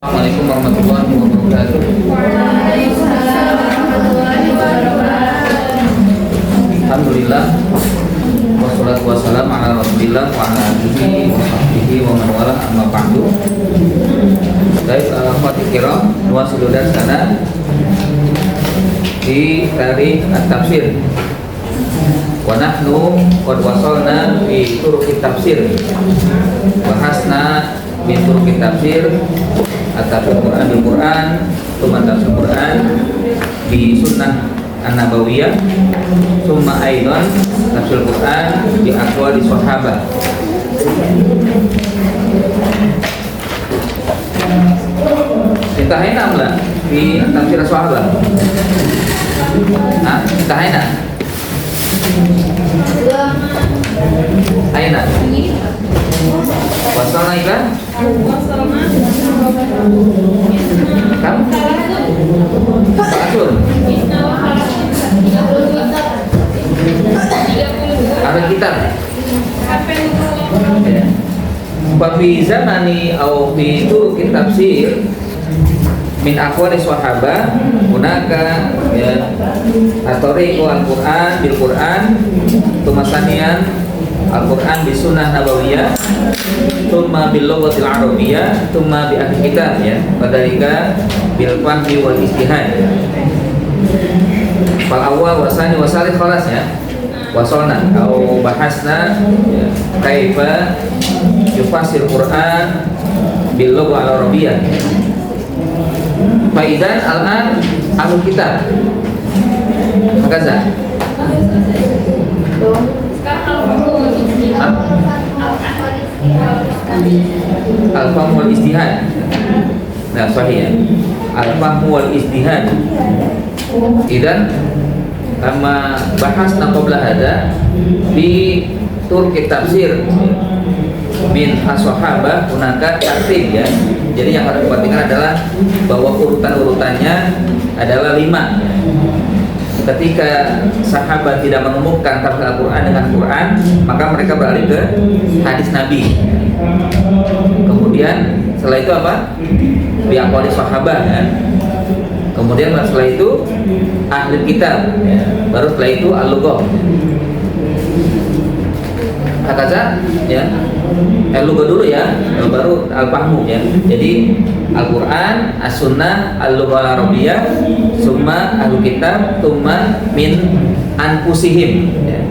Assalamualaikum warahmatullahi wabarakatuh. Alhamdulillah wassalatu wassalamu ala rasulillah wa ala alihi wa sahbihi wa man wala amma ba'du. Baik, akhwati kiram, nuwasilu darsana di tarikh at-tafsir. Wa nahnu qad wasalna fi turuqit tafsir. Bahasna min turuqit tafsir at-tafsir Quran bil Quran, tsumma tafsir Quran bi sunnah an-nabawiyah, tsumma aidan tafsir Quran bi aqwali sahabat. Intahina amla di tafsir sahabat. Intahina. Aina. Wasalna ila? Kam? Fatul. Ada kitab. Fa fi zamani au fi turuqit tafsir min aqwali sahabah hunaka ya atariqu al-Quran bil Quran, tumasanian Al-Quran bi sunnah nabawiyah, thumma bil lughatil arabiyyah, thumma bi ahli kitab ya, padalika bil fahmi wal ijtihad. Fal awwal wasani wasali khalas ya. Wasolna au bahasna ya, kaifa yufasir Quran bil lughah al-arabiyyah. Faidan al-an ahli kitab. Makaza. Al-fahm wal ijtihad. Nah, sahih ya. Al-fahm wal ijtihad. Idan kama bahasna qabla hada di turki tafsir min as-sahabah hunaka tartib ya. Jadi yang harus diperhatikan adalah bahwa urutan-urutannya adalah 5. Ketika sahabat tidak menemukan tafsir Al-Quran dengan Quran, maka mereka beralih ke hadis Nabi. Kemudian setelah itu apa? Biaqwali sahabat kan. Kemudian setelah itu ahli kitab ya. Baru setelah itu al-lughah. Hakaza ya. Lughah dulu ya, baru al-fahmu ya. Jadi Al-Quran, As-Sunnah, Al-Lughah Al-Arabiyyah, summa ahli kitab, summa min anfusihim ya.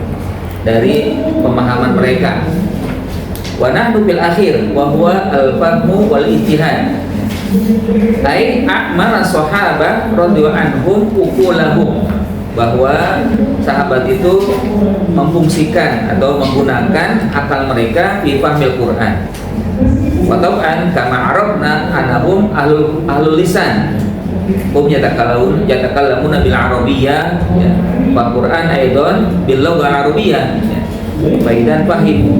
Dari pemahaman mereka. Wa nahnu bil akhir wa huwa al-fahmu wal ijtihad. Ai a'mara sahabah radhiyallahu anhum uqulahum, bahwa sahabat itu memfungsikan atau menggunakan akal mereka fi fahmil Quran. Wa tab'an kama arafna anahum ahlul lisan. Hum yatakallamuna bil arabiyyah ya. Wa Quran aidan bil lughah arabiyyah. Faidan fahim.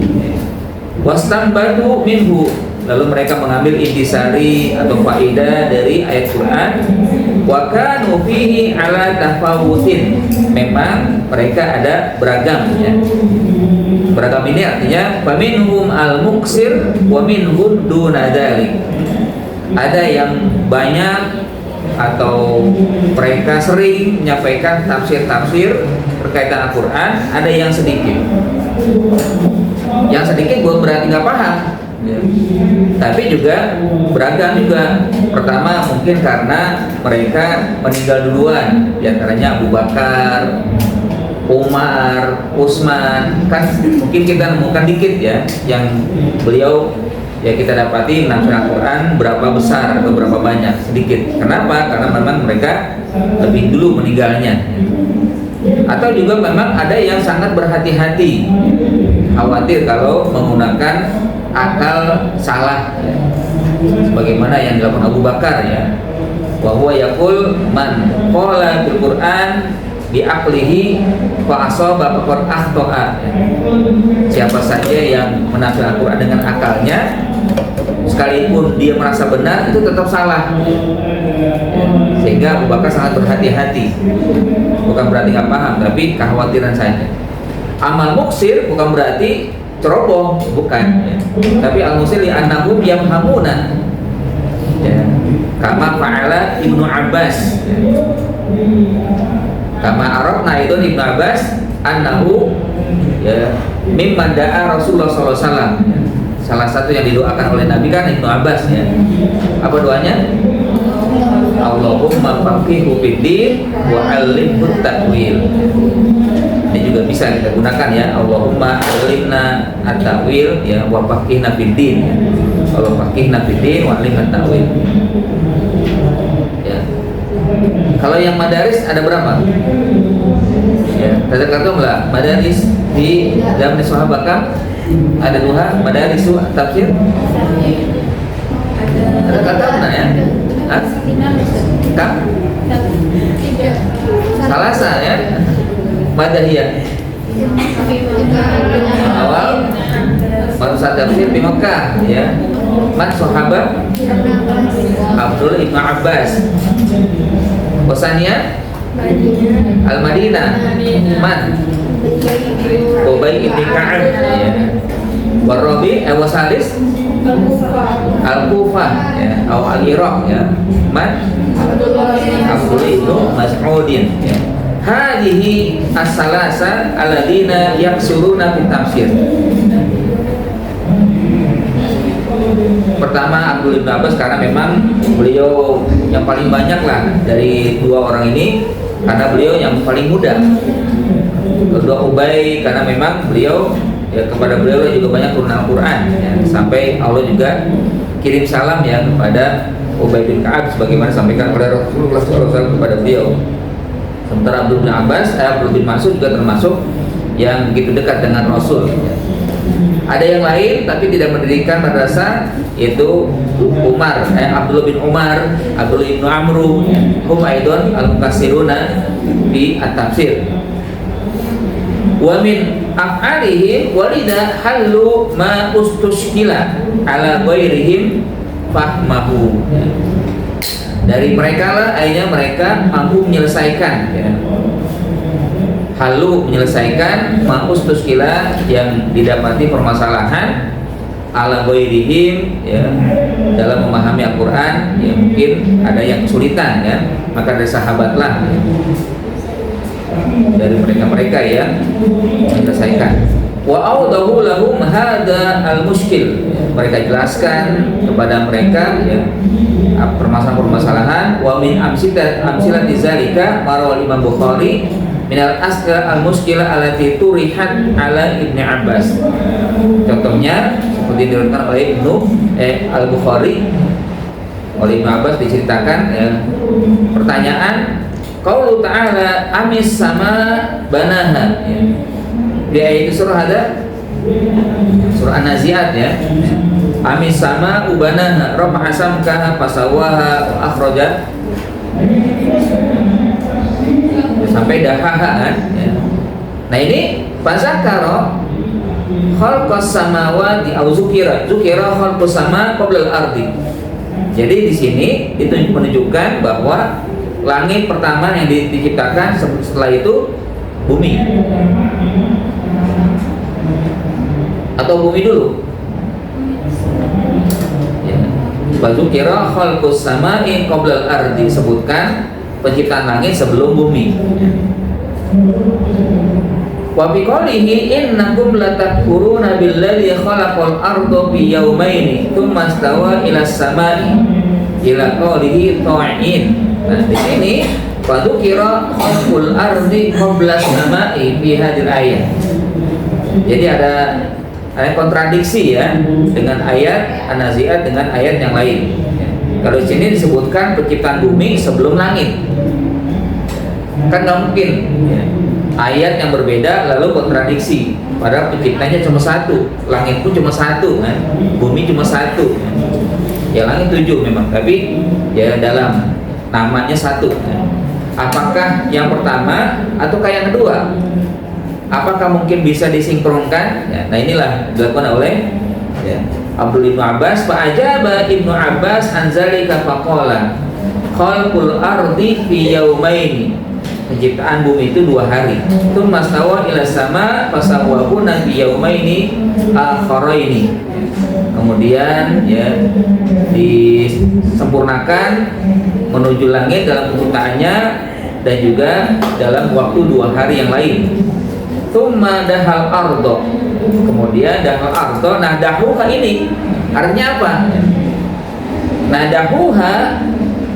Wastanbatu minhu, lalu mereka mengambil intisari atau faidah dari ayat Quran. Wa kanu fihi ala tafawutin, memang mereka ada beragam ya. Beragam ini artinya faminhum al-muqsir wa minhum duna dzalik. Ada yang banyak atau mereka sering menyampaikan tafsir-tafsir berkaitan Al-Quran, ada yang sedikit. Yang sedikit bukan berarti nggak paham ya. Tapi juga beragam juga. Pertama mungkin karena mereka meninggal duluan, di antaranya Abu Bakar, Umar, Utsman. Kan mungkin kita nemukan dikit ya yang beliau ya kita dapati nafsir Al-Quran berapa besar atau berapa banyak, sedikit. Kenapa? Karena memang mereka lebih dulu meninggalnya. Atau juga memang ada yang sangat berhati-hati, khawatir kalau menggunakan akal salah ya. Sebagaimana yang dilakukan Abu Bakar ya, wa huwa yaqul man qala bil Quran bi aqlihi fa asaba faqad akhta'a ya. Siapa saja yang menafsirkan Al-Quran dengan akalnya, sekalipun dia merasa benar, itu tetap salah ya. Sehingga Abu Bakar sangat berhati-hati. Bukan berarti nggak paham, tapi kekhawatiran saja. Amal muksir bukan berarti ceroboh, bukan ya. Tapi al-muksir li annahum yamhamuna ya. kama fa'ala Ibnu Abbas. Kama arafna itu Ibnu Abbas annahu ya mimman da'a Rasulullah sallallahu alaihi wasallam. Salah satu yang didoakan oleh Nabi kan Ibnu Abbas ya. Apa doanya? Allahumma faqihhu fid-din wa 'allimhu at-ta'wil. Ini juga bisa kita gunakan ya. Allahumma 'allimna at-ta'wil ya wa faqihna fid-din. Allah faqihna fid-din wa 'allimna at-ta'wil. Ya. Kalau yang madaris ada berapa? Ya, tazakkartum la madaris di zaman sahabat kan? Ada dua madaris tafsir? Ada kata mana ya? Hah? Kam? Salasa ya? Madahiyah. Awal baru saat tafsir di Mekah ya. Man sahabat Abdullah ibn Abbas. Wasania Al-Madinah. Man Ubay ibn Ka'ab ya. Warabi wasalis Al-Kufah ya, atau Al-Iraq ya. Man Abdullah ibn Mas'udin ya. Hadhihi as-salasa alladziina yaksuruna fi tafsir. Pertama Abdullah bin Abbas karena memang beliau yang paling banyak lah dari dua orang ini, karena beliau yang paling muda. Kedua Ubay karena memang beliau ya, kepada beliau juga banyak turun Al-Quran ya, sampai Allah juga kirim salam ya kepada Ubay bin Ka'ab sebagaimana sampaikan oleh Rasulullah SAW kepada beliau. Sementara Abdul bin Abbas, Abdul bin Mas'ud juga termasuk yang begitu dekat dengan Rasul ya. Ada yang lain tapi tidak mendirikan madrasah, yaitu Abdullah bin Umar, Abdullah bin Amru, hum aidon al-mukassiruna bi at-tafsir. Wa min af'alihim walida halu ma ustushkila ala ghairihim fahmahu. Dari mereka lah akhirnya mereka mampu menyelesaikan ya. Halu menyelesaikan ma ustushkila yang didapati permasalahan ala ghairihim ya, dalam memahami Al-Qur'an ya, mungkin ada yang kesulitan ya, maka dari sahabatlah ya, dari mereka-mereka ya menyelesaikan. Wa audahu lahum hada al-mushkil. Mereka jelaskan kepada mereka ya permasalahan-permasalahan. Wa min amsilati zalika marawal Imam Bukhari minal asqa al-mushkilah allati turihat ala Ibnu Abbas. Contohnya seperti diriwayatkan oleh Al-Bukhari oleh Ibnu Abbas diceritakan ya, pertanyaan qaulu ta'ala amis sama banaha ya. Di ayat surah ada surah An-Nazi'at ya. Amis sama ubanaha rafa'a samkaha fasawaha wa akhraja sampai dahaha kan ya. Nah ini fazakara khalqas samawati au zukira khalqus sama qabla al-ardi. Jadi di sini itu menunjukkan bahwa langit pertama yang diciptakan, setelah itu bumi. Atau bumi dulu. Ya. Fazukira khalqus samai qabla al-ardi, sebutkan penciptaan langit sebelum bumi. Wa bi qoulihi innakum latakfuruna billadzi khalaqal arda fi yawmaini tsumma stawa ila samai ila qoulihi ta'in. Nah, di sini fadzukira khalqul ardi qabla samai fi hadhihi ayat. Jadi ada kontradiksi ya dengan ayat An-Nazi'at dengan ayat yang lain. Kalau di sini disebutkan penciptaan bumi sebelum langit, kan nggak mungkin ya. Ayat yang berbeda lalu kontradiksi. Padahal penciptanya cuma satu, langit pun cuma satu kan, bumi cuma satu. Ya langit 7 memang, tapi ya dalam namanya satu. Apakah yang pertama ataukah yang kedua? Apakah mungkin bisa disinkronkan? Ya, nah inilah dilakukan oleh ya, Abdullah bin Abbas. Fa'ajaba Ibnu Abbas anzalika faqala khalqul ardi fi yaumaini. penciptaan bumi itu 2 hari. Tsumma stawa ila sama fasawwahuna fi yaumaini akharaini. Kemudian ya disempurnakan menuju langit dalam penciptaannya dan juga dalam waktu 2 hari yang lain. Tsumma dahal ardo. Kemudian dahal ardo, nah dahuha ini artinya apa? Nah dahuha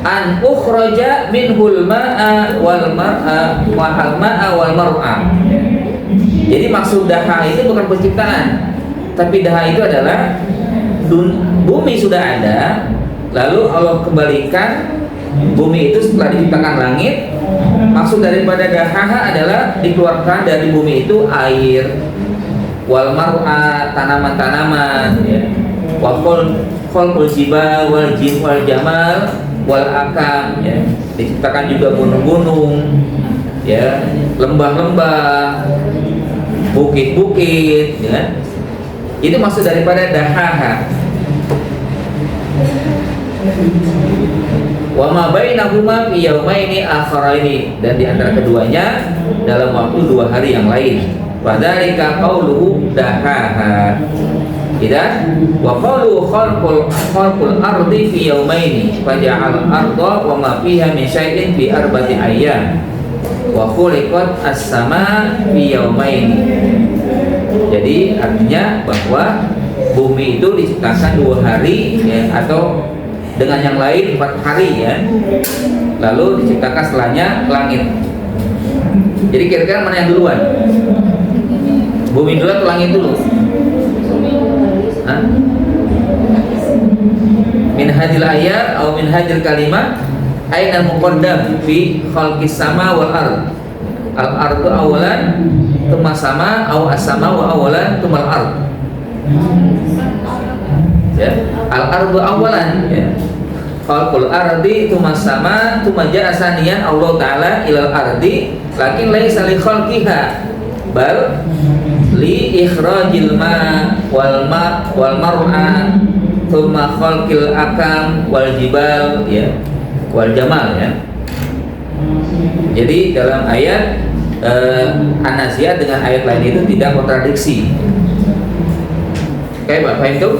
an ukhraja minhul ma'a wal mar'a wal mar'a. Jadi maksud daha itu bukan penciptaan, tapi daha itu adalah bumi sudah ada, lalu Allah kembalikan bumi itu setelah diciptakan langit. Maksud daripada dahaha adalah dikeluarkan dari bumi itu air, wal mar'a tanaman-tanaman, ya, wa khalqul jibal wal jin wal jamal wal akam, ya, diciptakan juga gunung-gunung, ya, lembah-lembah, bukit-bukit, ya. Itu maksud daripada dahaha. Wa ma bainahuma fi yaumaini akharaini, dan di antara keduanya dalam waktu 2 hari yang lain. Fadzalika qauluhu dahaha. Idan wa qaulu khalqul ardi fi yaumaini faja'al arda wa ma fiha min syai'in fi arba'ati ayyam wa khuliqat as-sama fi yaumaini. Jadi artinya bahwa bumi itu diciptakan 2 hari, ya, atau dengan yang lain 4 hari, ya. Lalu diciptakan setelahnya langit. Jadi kira-kira mana yang duluan? Bumi dulu atau langit dulu? Hah? Min hadil ayat atau min hadil kalimat aina muqaddam fi khalqis sama wal ard. Al ardu awalan tsumma sama aw as-sama wa awalan tsumma al ard. Ya, al ardu awalan, ya. Khalqul ardi tsumma sama tsumma ja'a saniyan Allah taala ilal ardi lakin laisa li khalqiha bal li ikhrajil ma wal mar'a tsumma khalqil akam wal jibal, ya, wal jamal, ya. Jadi dalam ayat An-Nazi'at dengan ayat lain itu tidak kontradiksi. Oke, Pak, paham itu?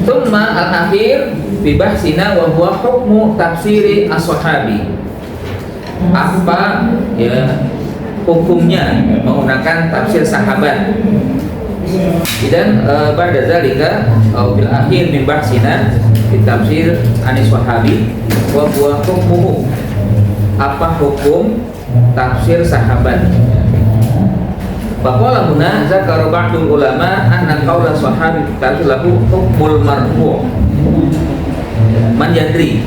Tsumma al-akhir fi bahsina wa huwa hukmu tafsiri as-sahabi. Apa, ya, hukumnya menggunakan tafsir sahabat. Dan pada zalika bil akhir min bahsina fi tafsir anis sahabi wa huwa hukmuhu. Apa hukum tafsir sahabat? Faqala huna zakara ba'dul ulama anna qaula sahabi tafsir lahu hukmul marfu'. Man yadri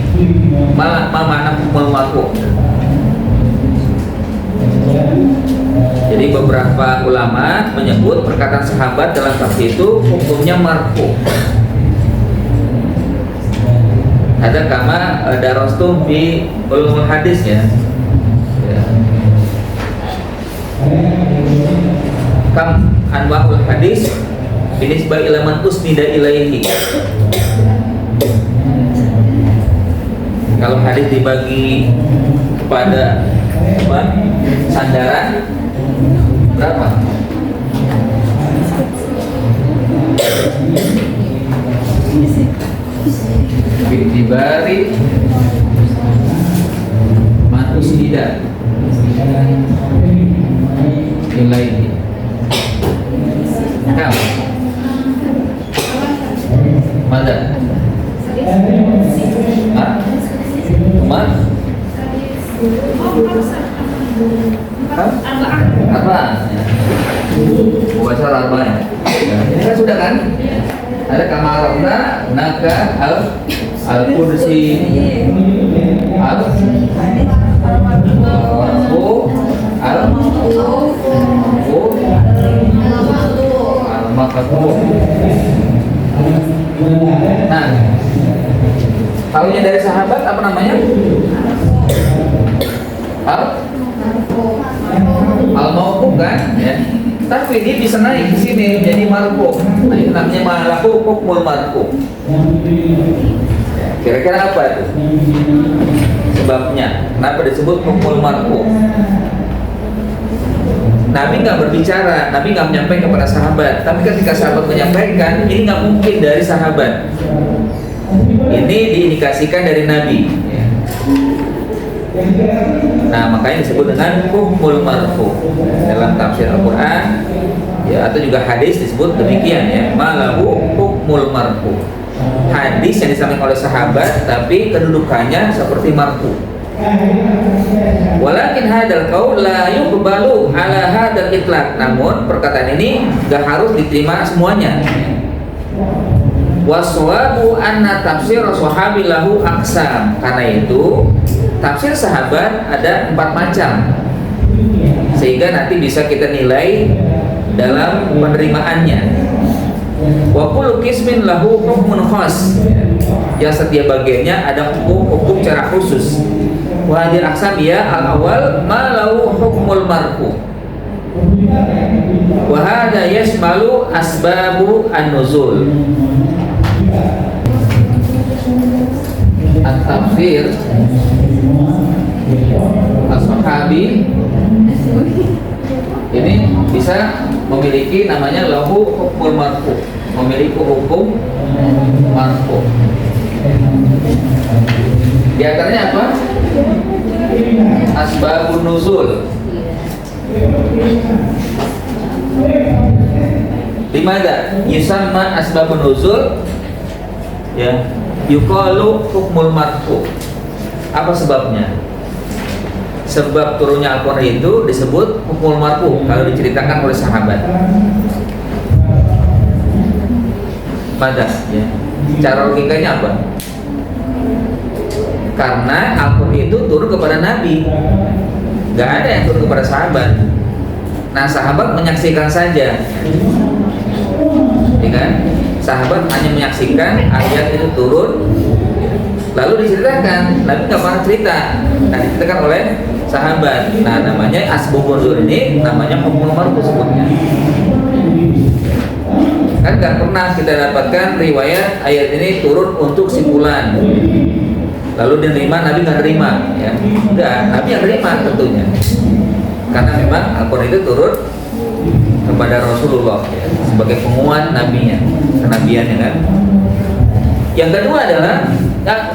ma ma'na hukmul marfu'. Jadi beberapa ulama menyebut perkataan sahabat dalam tafsir itu hukumnya marfu'. Ada kama darastum fi ulumul hadis, ya. Kam anwa'ul hadis binisbah ila man usnida ilaihi. Kalau hadis dibagi kepada apa? Sandaran berapa? Bitibari matus tidak nilai ini. Kamu mana? Hah? Umar? Apa? Baca apa ya? Ini kan sudah kan? Ada kamarna naga al kursi al makhluk. Nah, tahunya dari sahabat apa namanya? Al-mauquf kan, ya. Tapi ini bisa naik di sini jadi marfu. Nah, itu namanya malahu hukmul marfu. Ya, kira-kira apa itu? sebabnya. Kenapa disebut hukmul marfu? Nabi nggak berbicara, Nabi nggak menyampaikan kepada sahabat. Tapi ketika sahabat menyampaikan, ini nggak mungkin dari sahabat. Ini diindikasikan dari Nabi. Nah, makanya disebut dengan hukmul marfu dalam tafsir Al-Quran, ya, atau juga hadis disebut demikian, ya, malahu hukmul marfu. Hadis yang disampaikan oleh sahabat, tapi kedudukannya seperti marfu. Walakin hadal qaul la yuqbalu ala hadal itlaq. Namun perkataan ini gak harus diterima semuanya. Waswabu anna tafsir sahabi lahu aqsam. Karena itu tafsir sahabat ada 4 macam, sehingga nanti bisa kita nilai dalam penerimaannya. Wa kullu qismin lahu hukmun khas. Yang setiap bagiannya ada hukum secara khusus. Wa hadil aqsam ya al-awwal ma lahu hukmul marfu. Wa hadha yashmalu asbabu an-nuzul. At-tafsir as-sahabi ini bisa memiliki namanya lahu hukmul marfu, memiliki hukum marfu. Di antaranya apa? Asbabun nuzul. Dimana yusamma asbabun nuzul, ya, yuqalu hukmul marfu. Apa sebabnya? Sebab turunnya Al-Quran itu disebut hukmul marfu kalau diceritakan oleh sahabat. Pada, ya, cara logikanya apa? Karena Al-Quran itu turun kepada Nabi, gak ada yang turun kepada sahabat. Nah, sahabat menyaksikan saja, ya kan? Sahabat hanya menyaksikan ayat itu turun, lalu diceritakan. Nabi nggak pernah cerita. Nah, diceritakan oleh sahabat. Nah, namanya asbabun nuzul, ini namanya hukmul marfu sebutnya. Kan nggak pernah kita dapatkan riwayat ayat ini turun untuk si fulan, lalu diterima, Nabi nggak terima, ya. Enggak, Nabi yang terima tentunya. Karena memang Al-Quran itu turun kepada Rasulullah, ya, sebagai penguat nabinya, kenabiannya, kan. Yang kedua adalah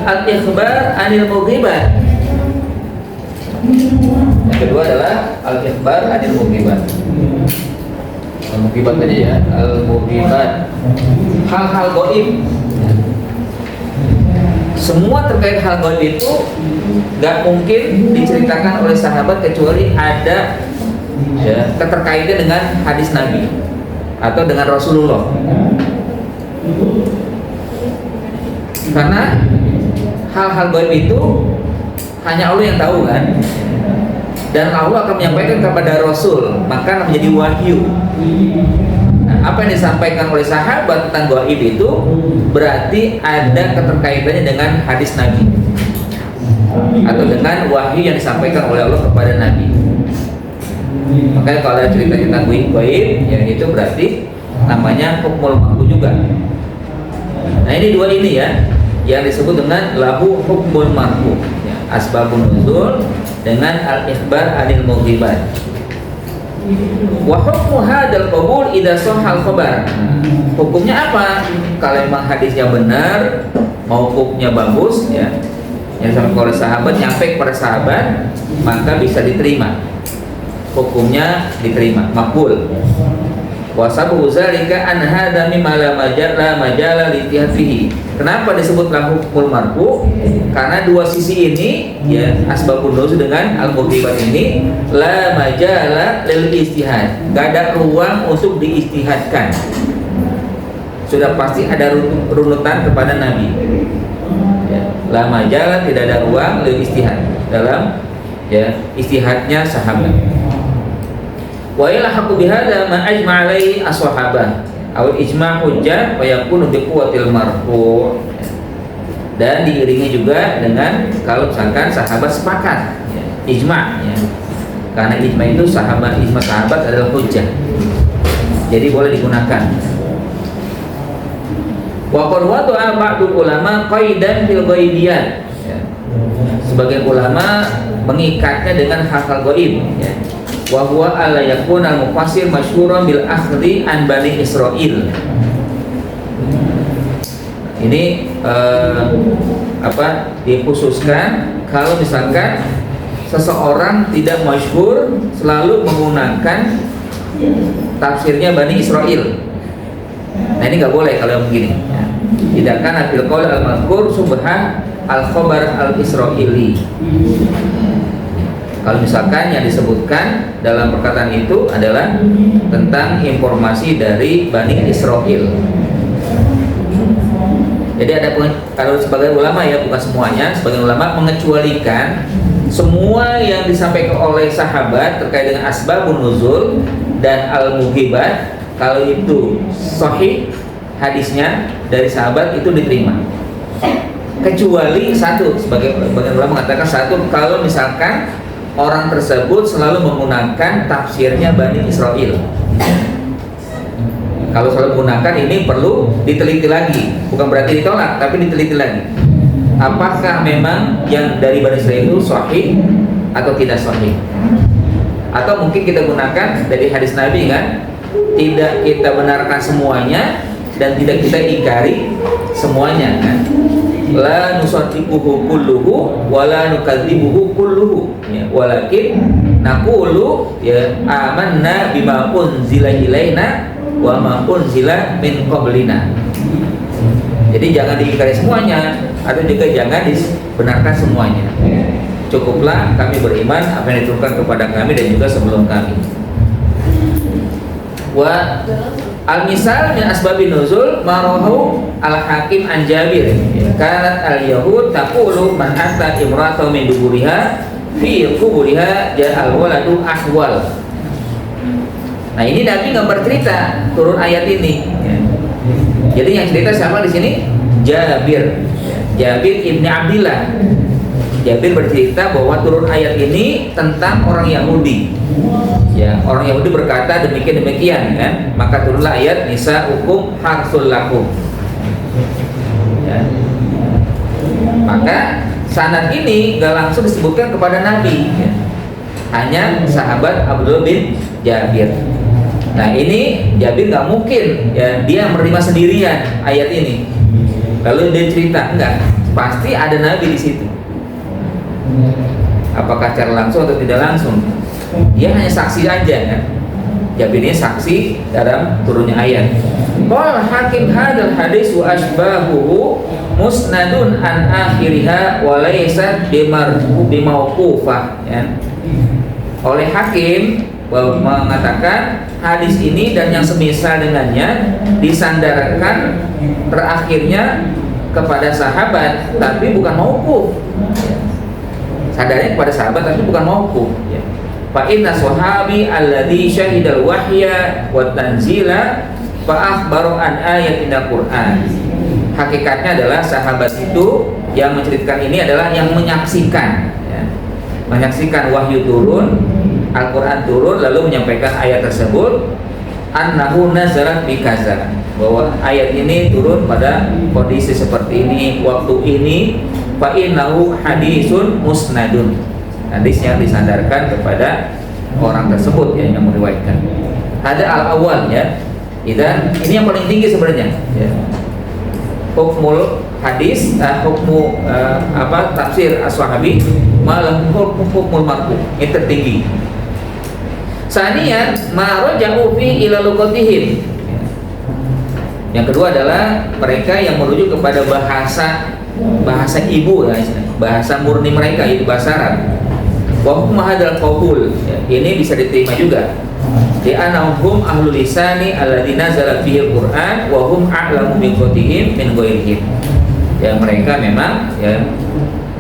al-ikhbar anil mughibat. Yang kedua adalah al-ikhbar anil mughibat. Al-mughibat tadi, ya, al-mughibat, hal-hal gaib. Semua terkait hal gaib itu gak mungkin diceritakan oleh sahabat kecuali ada, ya, keterkaitan dengan hadis Nabi atau dengan Rasulullah. Karena hal-hal gaib itu hanya Allah yang tahu, kan, dan Allah akan menyampaikan kepada Rasul, maka menjadi wahyu. Nah, apa yang disampaikan oleh sahabat tentang gaib itu berarti ada keterkaitannya dengan hadis Nabi atau dengan wahyu yang disampaikan oleh Allah kepada Nabi. Makanya kalau ada cerita tentang gaib, ya, itu berarti namanya hukmul marfu juga. Nah, ini dua ini, ya, yang disebut dengan lahu hukmul marfu, ya, asbabun nuzul dengan al-ikhbar anil mughibat. Wa hukmu hadzal qabul idza shahhal khabar. Hukumnya apa? Kalau memang hadisnya benar, mauqufnya bagus, ya, yang disampaikan oleh sahabat nyampe kepada sahabat, maka bisa diterima. Hukumnya diterima, makbul. Wa sabu zalika an hadza mimma la majala li fihi. Kenapa disebut lahu hukmul marfu? Karena dua sisi ini, ya, asbabun nuzul dengan al-mughibat ini la majala lil istihad. Gak ada ruang untuk diistihadkan. Sudah pasti ada runutan kepada Nabi. Ya, la majala, tidak ada ruang lil istihad dalam, ya, istihadnya sahabat. Wa ila haqqu bihadza ma ajma' alaihi as-sahabah aw ijma' hujjah wa yakunu bi quwwatil marfu'. Dan diiringi juga dengan kalau misalkan sahabat sepakat, ya, ijma', ya. Karena ijma' itu ijma' sahabat adalah hujjah, jadi boleh digunakan. Wa qad wada'a ba'du ulama qaidan fil ghaibiyat, ya. sebagian ulama mengikatnya dengan hal-hal gaib ya. Wa huwa alla yakuna al-mufassir masyhuran bil akhdhi an Bani Israil. Ini dikhususkan kalau misalkan seseorang tidak masyhur selalu menggunakan tafsirnya Bani Israil. Nah ini nggak boleh kalau yang begini ya. Tidak kan fil qaul al-mazkur subhan al-khabar al-israili. Kalau misalkan yang disebutkan dalam perkataan itu adalah tentang informasi dari Bani Israil. Jadi ada kalau sebagian ulama ya, bukan semuanya, sebagian ulama mengecualikan semua yang disampaikan oleh sahabat terkait dengan asbabun nuzul dan al-mughibat. Kalau itu sahih hadisnya dari sahabat itu diterima. Kecuali satu, sebagian ulama mengatakan satu, kalau misalkan orang tersebut selalu menggunakan tafsirnya Bani Israil. Kalau selalu menggunakan ini perlu diteliti lagi, bukan berarti ditolak, tapi diteliti lagi. Apakah memang yang dari Bani Israil itu sahih atau tidak sahih? Atau mungkin kita gunakan dari hadis Nabi kan, tidak kita benarkan semuanya dan tidak kita ingkari semuanya kan. La nusaddiquhu kulluhu wa la nukadzibuhu kulluhu ya, walakin naqulu ya amanna bima unzila ilaina wa ma unzila min qablina. Jadi jangan diingkari semuanya atau juga jangan dibenarkan semuanya. Cukuplah kami beriman apa yang diturunkan kepada kami dan juga sebelum kami. Wa al-misal min asbabin nuzul marahu al-hakim an Jabir kanat al-yahud taqulu man ata imra'atan min duburiha fi quburiha ja'al waladu ahwal. Nah ini Nabi nggak bercerita turun ayat ini ya. Jadi yang cerita siapa di sini? Jabir ibni Abdillah. Jabir bercerita bahwa turun ayat ini tentang orang Yahudi. Ya, orang Yahudi berkata demikian kan, maka turunlah ayat Nisa hukum harsul lakum. Ya. Maka sanad ini gak langsung disebutkan kepada Nabi ya. Hanya sahabat Abdullah bin Jabir. Nah ini Jabir gak mungkin ya, dia menerima sendirian ayat ini lalu dia cerita, enggak, pasti ada Nabi di situ. Apakah secara langsung atau tidak langsung, dia hanya saksi aja kan. Jabir ini saksi dalam turunnya ayat. Qala hakim hadal hadis wa asbahuhu musnadun an akhiriha wa laysa bimauqufah ya. Oleh hakim mengatakan hadis ini dan yang semisal dengannya disandarkan terakhirnya kepada sahabat tapi bukan mauquf. Sadarnya kepada sahabat tapi bukan mauquf ya. Fa inna sahabi alladzi syahidal wahya wa tanzila fa akhbaru an ayatil Qur'an. Hakikatnya adalah sahabat itu yang menceritakan ini adalah yang menyaksikan ya. Menyaksikan wahyu turun, Al-Qur'an turun lalu menyampaikan ayat tersebut annahu nazarat bi kaza, bahwa ayat ini turun pada kondisi seperti ini, waktu ini. Fa innahu hadisun musnadun, hadis yang disandarkan kepada orang tersebut ya, yang meriwayatkan. Ada al-awwal ya. Dan ini yang paling tinggi sebenarnya ya. Hukmul hadis, hukmu tafsir as-sahabi malah hukmul marfu, ini tertinggi. Saniyan ma raja'u fi ila luqatihim. Yang kedua adalah mereka yang merujuk kepada bahasa ibu ya, bahasa murni mereka itu bahasa Arab. Wa hum hadzal qaul ya, ini bisa diterima juga. Di anahum ahlul lisani alladzina nazala fihil Qur'an wa hum a'lamu bi qatihim min ghairihim. Ya mereka memang ya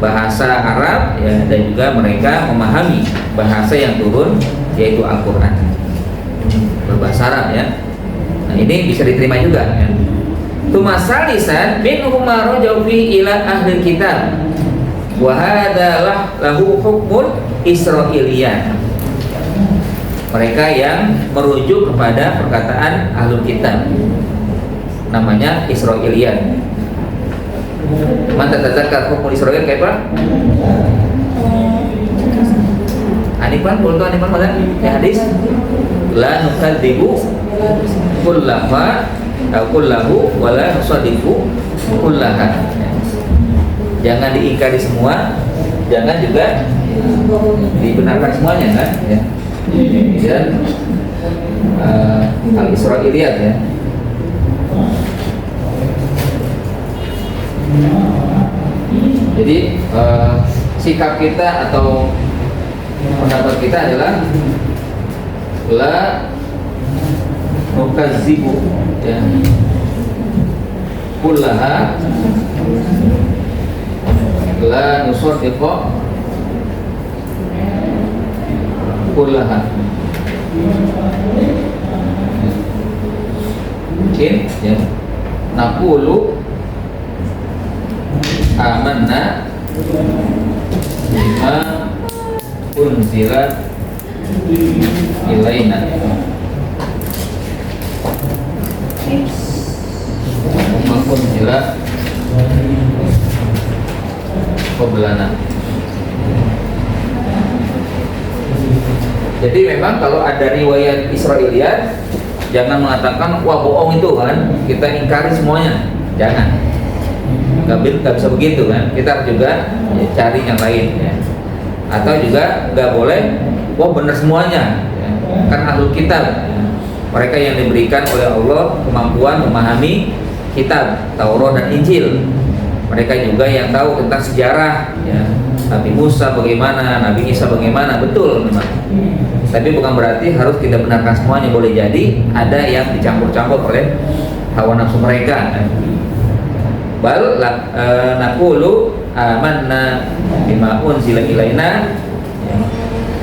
bahasa Arab ya, dan juga mereka memahami bahasa yang turun yaitu Al-Qur'an. Berbahasa Arab ya. Nah, ini bisa diterima juga ya. Tumasalisan minhum ma rajau fi ila ahli kitab wa hadza lahu hukmul israiliyah. Mereka yang merujuk kepada perkataan ahlul kitab namanya Israiliyat. Man tatazakkar hukmul Israil kaifa? Anifan, qultu anifan mana? Ya hadis. La nukadzibu kullahu wa la nusadiqu kullaha. Jangan diingkari semua, jangan juga dibenarkan semuanya kan ya. Dan al-Israiliyat ya. Jadi sikap kita atau pendapat kita adalah la nukadzibu ya kullaha la nusaddiqu kullaha. Mungkin ya naqulu amanna bima unzila ilaina wa unzila qablana. Jadi memang kalau ada riwayat Israiliyat, jangan mengatakan wah bohong itu kan, kita ingkari semuanya, jangan. Nggak bisa begitu kan, kita juga ya, cari yang lain ya. Atau juga nggak boleh wah benar semuanya ya. Kan ahlul kitab ya. Mereka yang diberikan oleh Allah kemampuan memahami kitab Taurat dan Injil. Mereka juga yang tahu tentang sejarah ya. Nabi Musa bagaimana, Nabi Isa bagaimana, betul memang. Tapi bukan berarti harus kita benarkan semuanya, boleh jadi ada yang dicampur-campur oleh hawa nafsu mereka. Bal naqulu amanna bima unzila ilaina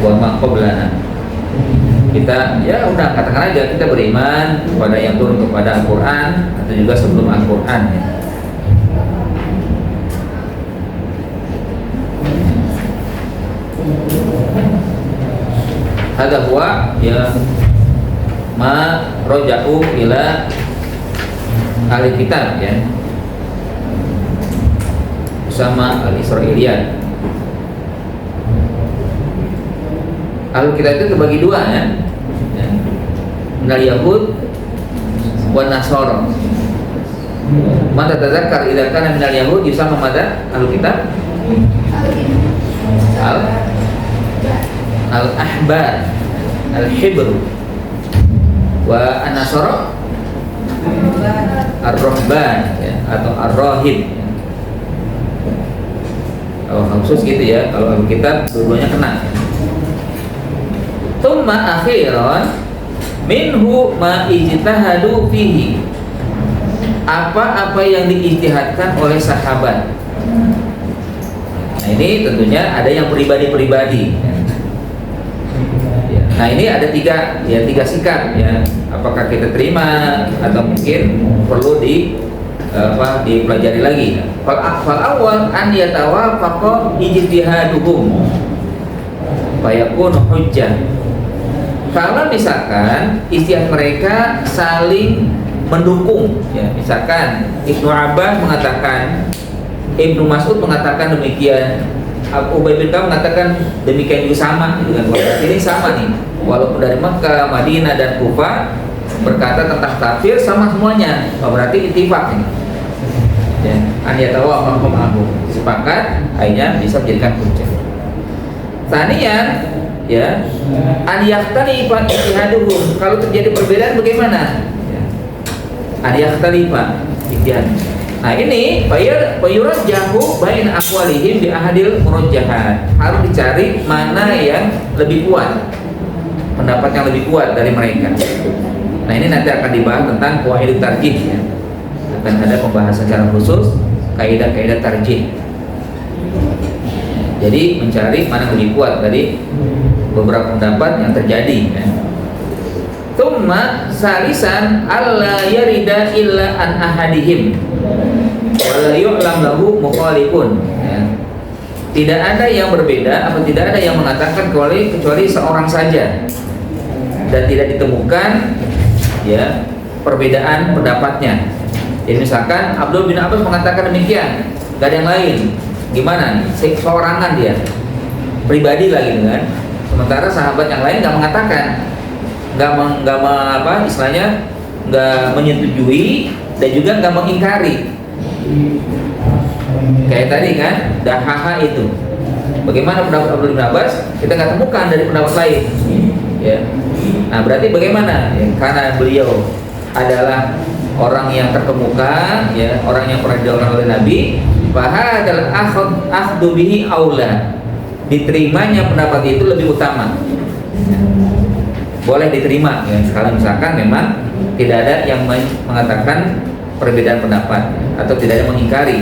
wa ma qablana. Kita ya udah katakan aja kita beriman kepada yang turun kepada Al-Qur'an atau juga sebelum Al-Qur'an ya. Hadza huwa ya ma raja'u ila ahli kitab ya, sama al-Israiliyat. Ahli kitab itu terbagi dua ya, minal Yahud wa Nasara. Man tatazakkar idza kana minal Yahud yusama madza ahli kitab al-ahbar al-hibru wa an-nasara ar-rahban ya, atau ar-rahib ya. Kalau khusus gitu ya, kalau Alkitab dua-duanya kena ya. Tsumma akhiran minhu ma ijtahadu fihi, apa-apa yang diijtihadkan oleh sahabat. Nah ini tentunya ada yang pribadi-pribadi ya. Nah ini ada tiga sikap ya. Apakah kita terima atau mungkin perlu dipelajari lagi. Fal awal an yatawafaqa ijtihaduhum fayakun hujjah. Kalau misalkan ijtihad mereka saling mendukung ya, misalkan Ibnu Abbas mengatakan, Ibnu Mas'ud mengatakan demikian, Abu Ubay bin Ka'ab mengatakan demikian juga sama gitu kan. Ini sama nih, walaupun dari Makkah, Madinah dan Kufah berkata tentang tafsir sama semuanya, berarti ittifaq ini. Ya, an yatawaffaqum anhu, sepakat, akhirnya bisa menjadikan hujjah. Tsaniyan ya, an yahtalifa ijtihaduhum, kalau terjadi perbedaan bagaimana? Ya. An yahtalifa ijtihad. Nah ini fayurajjahu bain aqwalihim bi ahadil murajjahat. Harus dicari mana yang lebih kuat, pendapat yang lebih kuat dari mereka. Nah ini nanti akan dibahas tentang qawaidut tarjih ya. Akan ada pembahasan secara khusus kaidah-kaidah tarjih. Jadi mencari mana yang lebih kuat dari beberapa pendapat yang terjadi ya. Tsumma salisan alla yarida illa an ahadihim wala yu'lam lahu mukhalifun ya. Tidak ada yang berbeda atau tidak ada yang mengatakan kecuali seorang saja, dan tidak ditemukan ya perbedaan pendapatnya. Jadi misalkan Abdul bin Abbas mengatakan demikian, gak ada yang lain, gimana nih? Seorangan dia, pribadi lah gitu kan. Sementara sahabat yang lain gak mengatakan, istilahnya gak menyetujui dan juga gak mengingkari. Kayak tadi kan, dahaha itu. Bagaimana pendapat Abdul bin Abbas? Kita nggak temukan dari pendapat lain. Ya. Nah berarti bagaimana? Ya, karena beliau adalah orang yang terkemuka, ya, orang yang pernah didoakan oleh Nabi. Fahadzal akhdu bihi aula. Diterimanya pendapat itu lebih utama. Ya. Boleh diterima. Ya. Kalau misalkan memang tidak ada yang mengatakan perbedaan pendapat atau tidak ada yang mengingkari.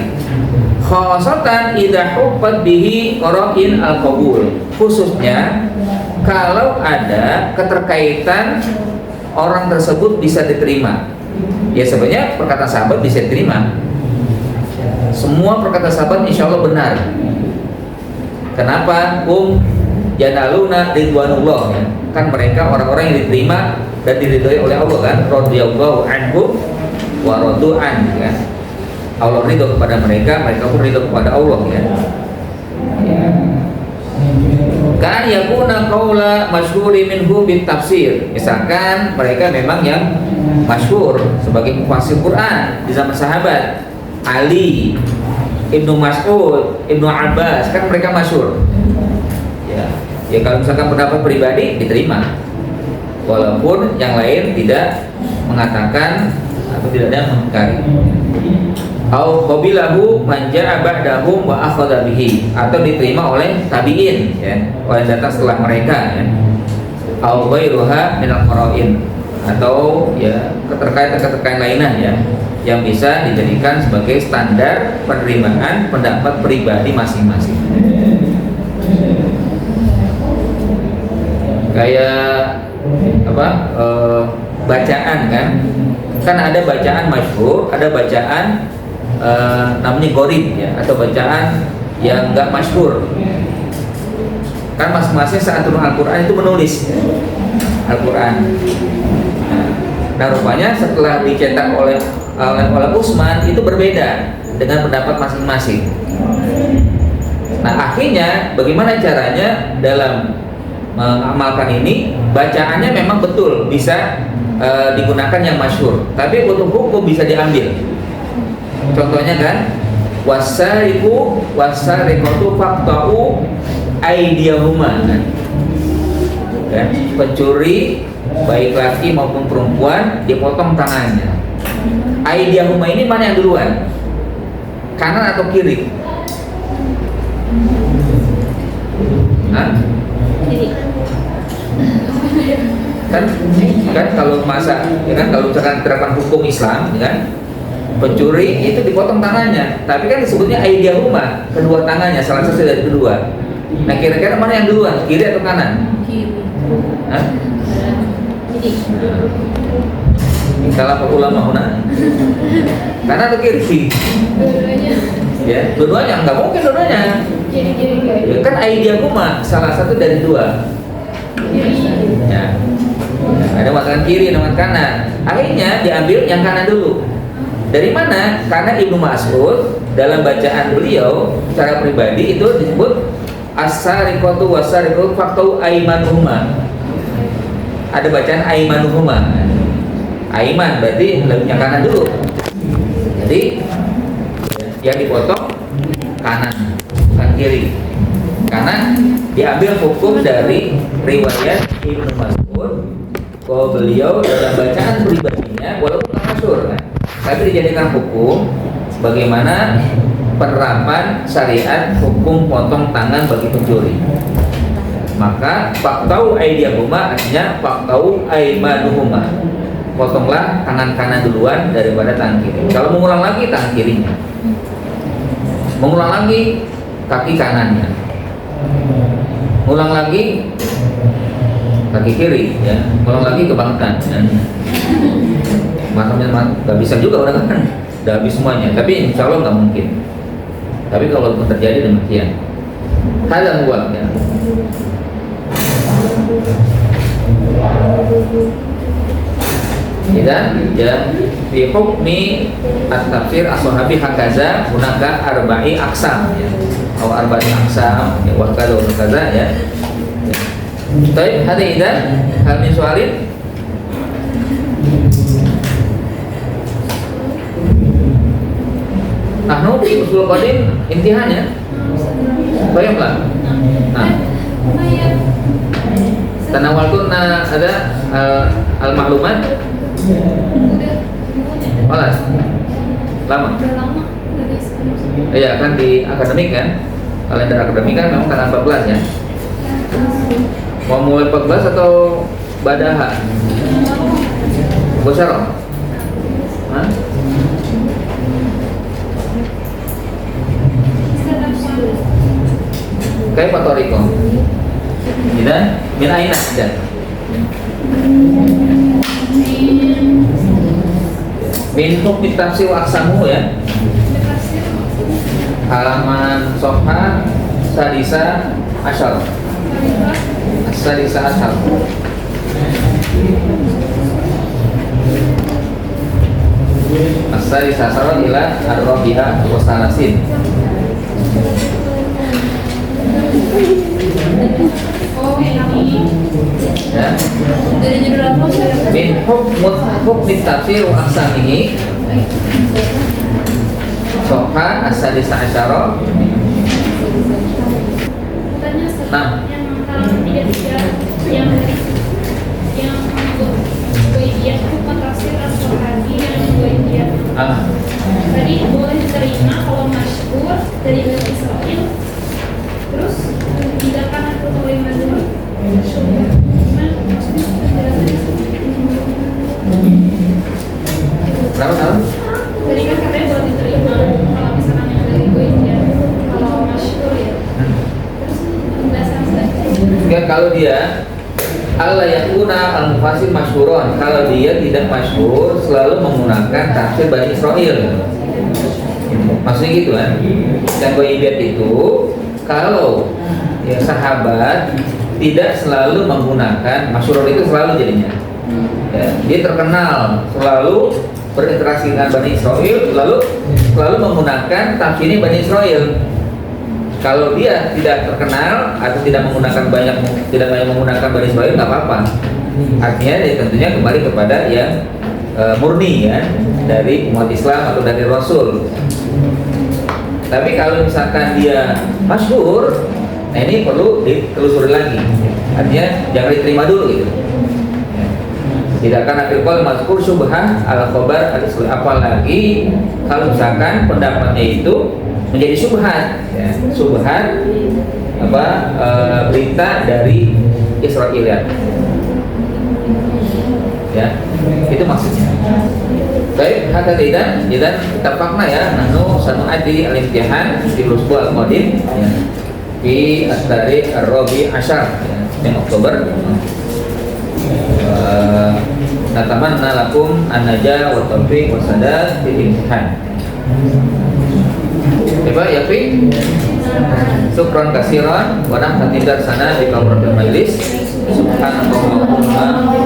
Khosatan idza hubbat bihi qara'in al-qabul. Khususnya kalau ada keterkaitan orang tersebut bisa diterima. Ya sebenarnya perkataan sahabat bisa diterima. Semua perkataan sahabat insya Allah benar. Kenapa? Yanaluna ridwanullah, ya. Kan mereka orang-orang yang diterima dan diridhoi oleh Allah kan. Radhiyallahu anhum wa radu an, ya. Allah ridho kepada mereka, mereka pun ridho kepada Allah, ya. Kan yakuna qaula masyhuri minhu bit tafsir. Misalkan mereka memang yang masyhur sebagai mufasir Quran di zaman sahabat. Ali, Ibnu Mas'ud, Ibnu Abbas, kan mereka masyhur. Ya. Ya kalau misalkan pendapat pribadi diterima. Walaupun yang lain tidak mengatakan atau tidak ada yang mengingkari. Au qabilahu man jaa ba'dahum wa akhadha bihi, atau diterima oleh tabi'in, ya, orang datang setelah mereka, ya. Au ghairuha min al-qara'in, atau ya keterkaitan lainnya, ya, yang bisa dijadikan sebagai standar penerimaan pendapat pribadi masing-masing. Kayak apa? Bacaan kan ada bacaan masyhur, ada bacaan namanya gharib, ya, atau bacaan yang enggak masyhur. Kan masing-masing saat turun Al-Quran itu menulis, ya, Al-Quran. Nah rupanya setelah dicetak oleh Utsman itu berbeda dengan pendapat masing-masing. Nah akhirnya bagaimana caranya dalam mengamalkan ini? Bacaannya memang betul bisa digunakan yang masyhur, tapi untuk hukum bisa diambil. Contohnya kan, wasariqu wasariqatu faqta'u aydiyahuma, kan? Ya, pencuri baik laki maupun perempuan dipotong tangannya. Aydiyahuma ini mana yang duluan? Kanan atau kiri? Hah? Kiri. Kan kalau ya kan kalau misalkan terapkan hukum Islam, ya kan, pencuri itu dipotong tangannya, tapi kan disebutnya aydiyahuma, kedua tangannya, salah satu dari kedua. Nah kira-kira mana yang duluan, kiri atau kanan? Kiri. Hah? Kiri. Kalau ulama mana? Kanan atau kiri? Dua-duanya. Ya, dua-duanya nggak mungkin dua-duanya. Kiri. Ya, kan aydiyahuma salah satu dari dua. Ya. Ada mengatakan kiri, ada mengatakan kanan. Akhirnya diambil yang kanan dulu. Dari mana? Karena Ibnu Mas'ud dalam bacaan beliau secara pribadi itu disebut as-sariqatu was-sariqatu faqtu aymanuhuma. Ada bacaan aymanuhuma. Aiman berarti yang kanan dulu. Jadi yang dipotong kanan, bukan kiri. Karena diambil hukum dari riwayat Ibnu Mas'ud bahwa beliau dalam bacaan pribadinya walaupun masyhur, kan, tapi dijadikan hukum sebagaimana penerapan syariat hukum potong tangan bagi pencuri. Maka faqtau aydiyahuma artinya faqtau aymanuhuma. Potonglah tangan kanan duluan daripada tangan kiri. Kalau mengulang lagi tangan kirinya. Mengulang lagi kaki kanannya. Ulang lagi kaki kiri, ya. Ulang lagi kebangetan. Makamnya nggak bisa juga orang kan, udah habis semuanya. Tapi insya Allah nggak mungkin. Tapi kalau terjadi demikian, hal yang buat, ya. Idan ya fi hukmi at-tafsir as-sahabi hakaza hunaka arba'i aqsam ya. Atau arba'i aqsam ya wa kadza wa kadza ya. Baik, hada idan hal min su'alin. Nahnu fi usul qadim intihannya. Baiklah. Nah, tanawaltunna ada al-maklumat. Malas. Lama. Iya kan di akademik kan. Kalender akademik kan memang tanggal 14 ya. Mau mulai 14 atau badaha? Bosaroh? Hah? Kayak Patoriko. Tidak? Min aina tidak? Min hukmi tafsir aksamu ya. Halaman Sofha Sadisa Asyar. Sadisa Asyar. Sadisa Asyar ila ar-rabi'ah wa salasin. Oh ini Ya. dari judul apa? Min hukmi tafsir wa aqsamihi Sofha as-sadisa asyara. Nah, yang halaman 33 yang Goibiyah hukum tafsir as-sahabi yang Goibiyah tadi boleh diterima kalau masyhur dari Bani Israil. Terus tidakkan aku boleh mazhab berapa? tadi kan katanya boleh diterima kalau misalkan yang dari Goibiyah kalau masyhur ya. Terus penjelasan Enggak, kalau dia Allah yakuna al-mufassir masyhuron, kalau dia tidak masyhur selalu menggunakan tafsir Bani Israil. Maksudnya gitu kan. Dan Goibiyah itu kalau ya, sahabat tidak selalu menggunakan masyhur itu selalu jadinya. Ya, dia terkenal selalu berinteraksi dengan Bani Israil, lalu selalu menggunakan tafsirnya Bani Israil. Kalau dia tidak terkenal atau tidak banyak menggunakan Bani Israil nggak apa-apa. Artinya dia tentunya kembali kepada yang murni ya dari umat Islam atau dari Rasul. Tapi kalau misalkan dia masyhur, nah ini perlu ditelusuri lagi. Artinya jangan diterima dulu gitu. Tidak akan akhirul mazkur syubhah al khabar al islam, apalagi kalau misalkan pendapatnya itu menjadi syubhat ya. Syubhat berita dari Israiliyat ya, itu maksudnya. Baik, hada idan kita fakna ya, nahnu sanu'addi al-imtihan di usbu al-qadim ya, di at-tarikh ar-rabi' asyar ya, yang Oktober. Natamanna lakum an-najah wa taufiq wa sadad fil imtihan. Coba ya Pi. Syukran kasiran wa nahtadir sana di kabratul majlis. Subhanallah.